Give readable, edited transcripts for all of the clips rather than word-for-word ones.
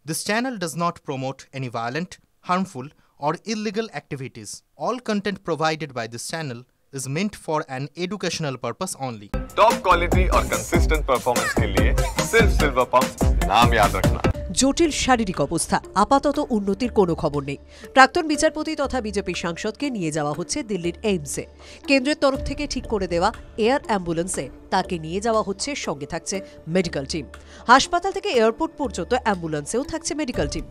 This channel does not promote any violent, harmful, or illegal activities. All content provided by this channel is meant for an educational purpose only. Top quality और consistent performance के लिए सिर्फ silver pump नाम याद रखना। জটিল শারীরিক অবস্থা, আপাতত উন্নতির কোনো খবর নেই। প্রাক্তন বিচারপতি তথা বিজেপি সাংসদকে নিয়ে যাওয়া হচ্ছে দিল্লির এইমসে। কেন্দ্রের তরফ থেকে ঠিক করে দেওয়া এয়ার অ্যাম্বুলেন্সে তাকে নিয়ে যাওয়া হচ্ছে, সঙ্গে থাকছে মেডিকেল টিম। হাসপাতাল থেকে এয়ারপোর্ট পর্যন্ত অ্যাম্বুলেন্সেও থাকছে মেডিকেল টিম।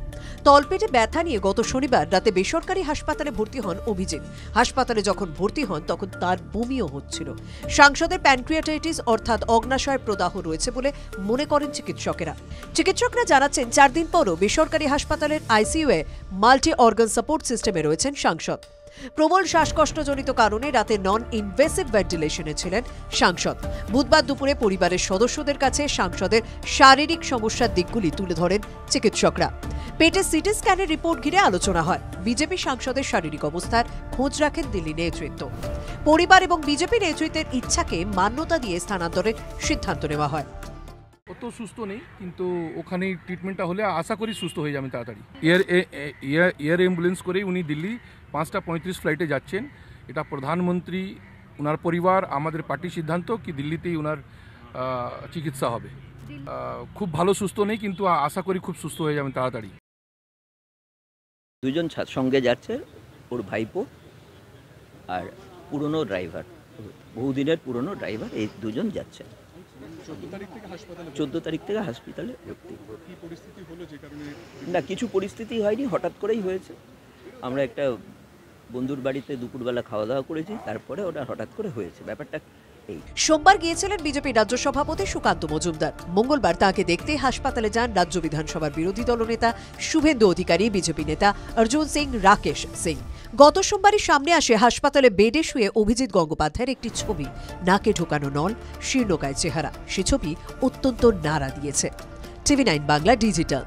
তলপেটে ব্যথা নিয়ে গত শনিবার রাতে বেসরকারি হাসপাতালে ভর্তি হন অভিজিৎ। হাসপাতালে যখন ভর্তি হন তখন তার বমিও হচ্ছিল। সাংসদের প্যানক্রিয়াটাইটিস অর্থাৎ অগ্নাশয় প্রদাহ রয়েছে বলে মনে করেন চিকিৎসকেরা। চিকিৎসকরা জানাচ্ছেন 4 দিন পরও বেসরকারি হাসপাতালের আইসিইউয়ে মাল্টি অর্গান সাপোর্ট সিস্টেমে রয়েছেন সাংসদ। প্রবল শ্বাসকষ্টজনিত কারণে রাতে নন ইনভেসিভ ভেন্টিলেশনে ছিলেন সাংসদ। বুধবার দুপুরে পরিবারের সদস্যদের কাছে সাংসদের শারীরিক সমস্যার দিকগুলি তুলে ধরেন চিকিৎসকরা। পেটে সিটি স্ক্যানের রিপোর্ট ঘিরে আলোচনা হয়। বিজেপি সাংসদের শারীরিক অবস্থার খোঁজ রাখেন দিল্লি নেতৃত্ব। পরিবার এবং বিজেপি নেতৃত্বের ইচ্ছাকে মান্যতা দিয়ে স্থানান্তরের সিদ্ধান্ত নেওয়া হয়। অত সুস্থ নেই, কিন্তু ওখানে ট্রিটমেন্টটা হলে আশা করি সুস্থ হয়ে যাবেন তাড়াতাড়ি। এয়ার অ্যাম্বুলেন্স করেই উনি দিল্লি 5:35 ফ্লাইটে যাচ্ছেন। এটা প্রধানমন্ত্রী, ওনার পরিবার, আমাদের পার্টির সিদ্ধান্ত কি দিল্লিতেই ওনার চিকিৎসা হবে। খুব ভালো সুস্থ নেই, কিন্তু আশা করি খুব সুস্থ হয়ে যাবেন তাড়াতাড়ি। দুজন সঙ্গে যাচ্ছে, ওর ভাইপো আর পুরনো ড্রাইভার, বহুদিনের পুরনো ড্রাইভার, এই দুজন যাচ্ছে। 14 তারিখ থেকে হাসপাতালে ভর্তি। না, কিছু পরিস্থিতি হয়নি, হঠাৎ করেই হয়েছে। আমরা একটা বন্ধুর বাড়িতে দুপুরবেলা খাওয়া দাওয়া করেছি, তারপরে ওটা হঠাৎ করে হয়েছে। ব্যাপারটা এই। সোমবার গিয়েছিলেন বিজেপি রাজ্য সভাপতি সুকান্ত মজুমদার। মঙ্গলবার তাঁকে দেখতে হাসপাতালে যান রাজ্য বিধানসভার বিরোধী দলনেতা শুভেন্দু অধিকারী, বিজেপি নেতা অর্জুন সিং, রাকেশ সিং। গত সোমবারই সামনে আসে হাসপাতালে বেডে শুয়ে অভিজিৎ গঙ্গোপাধ্যায়ের একটি ছবি। নাকে ঢোকানো নল, শীর্ণকায় চেহারা। সে ছবি অত্যন্ত নাড়া দিয়েছে। TV9 Bangla digital.